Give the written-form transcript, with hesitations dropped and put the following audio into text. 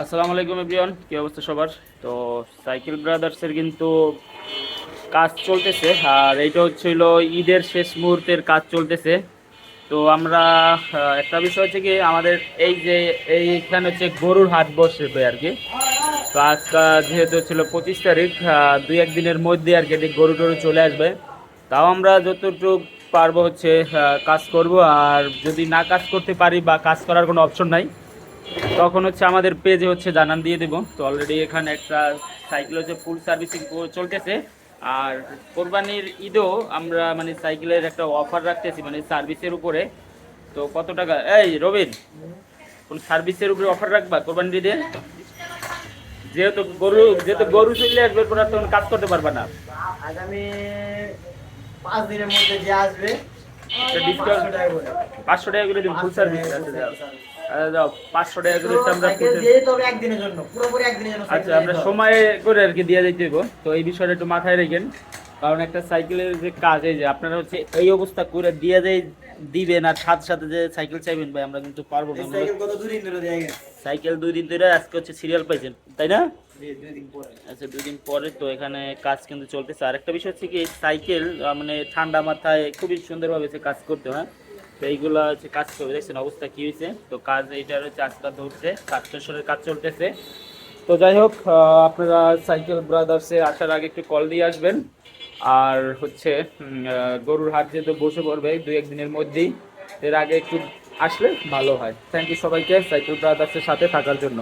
আসসালামু আলাইকুম এভরিওয়ান, কি অবস্থা সবার? তো সাইকেল ব্রাদার্সের কিন্তু কাজ চলতেছে, আর এইটা হচ্ছিল ঈদের শেষ মুহূর্তের কাজ চলতেছে। তো আমরা একটা বিষয় হচ্ছে কি, আমাদের এই যে এইখানে হচ্ছে গরুর হাট বসবে আর কি। তো আজকে যেহেতু ছিল 25 তারিখ, দুই এক দিনের মধ্যে আর কি এদিকে গরু টরু চলে আসবে। তাও আমরা যতটুকু পারবো হচ্ছে কাজ করব। আর যদি না কাজ করতে পারি বা কাজ করার কোনো অপশন নাই, তখন হচ্ছে আমাদের পেজে হচ্ছে জানান দিয়ে দেবো। তো অলরেডি এখানে একটা সাইকেল হচ্ছে ফুল সার্ভিসিং চলতেছে। আর কোরবানির ঈদেও আমরা মানে সাইকেলের একটা অফার রাখতেছি, মানে সার্ভিসের উপরে। তো কত টাকা, এই রবিন, কোন সার্ভিসের উপরে অফার রাখবা কোরবানির ঈদে? যেহেতু গরু চলে আসবে, তোমরা তখন কাজ করতে পারবা না। আগামী 5 দিনের মধ্যে যে আসবে ডিসকাউন্ট 500 টাকা করে। 500 টাকা করে দিন ফুল 500 সার্ভিস। টাকা আচ্ছা full যাও, service। যাও 500 টাকা করে হচ্ছে আমরা সাইকেল দিয়ে তবে একদিনের জন্য, পুরোপুরি একদিনের জন্য আচ্ছা, সাইকেল আমরা দিতে হবে। সময় করে আর কি দিয়ে দিতে হইব। তো এই বিষয়টা একটু মাথায় রাখেন, কারণ একটা সাইকেলের যে কাজ, এই যে আপনারা হচ্ছে এই অবস্থা করে দিয়ে দিবেন আর সাথে সাথে যে সাইকেল চাইবেন, ভাই আমরা কিন্তু পারবো না। এই সাইকেল কত দুদিন ধরে দেয়া গেছে? সাইকেল 2 দিন ধরে, আজকে হচ্ছে সিরিয়াল পাইছেন তাই না? 2 দিন পরে। আচ্ছা, 2 দিন পরে তো এখানে কাজ কিন্তু চলতেছে। আর একটা বিষয় হচ্ছে কি, সাইকেল মানে ঠান্ডা মাথায় খুবই সুন্দরভাবে সে কাজ করতে হয়। তো এইগুলা হচ্ছে কাজ করে দেখছেন অবস্থা কি হয়েছে। তো কাজ এইটার হচ্ছে আজকে ধরছে, কাজ শেষের কাজ চলতেছে। তো যাই হোক, আপনারা সাইকেল ব্রাদার্সে আসার আগে একটু কল দিয়ে আসবেন। আর হচ্ছে গরুর হাট যেহেতু বসে পড়বে দুই এক দিনের মধ্যেই, এর আগে একটু আসলে ভালো হয়। থ্যাংক ইউ সবাইকে সাইকেল ব্রাদার্সের সাথে থাকার জন্য।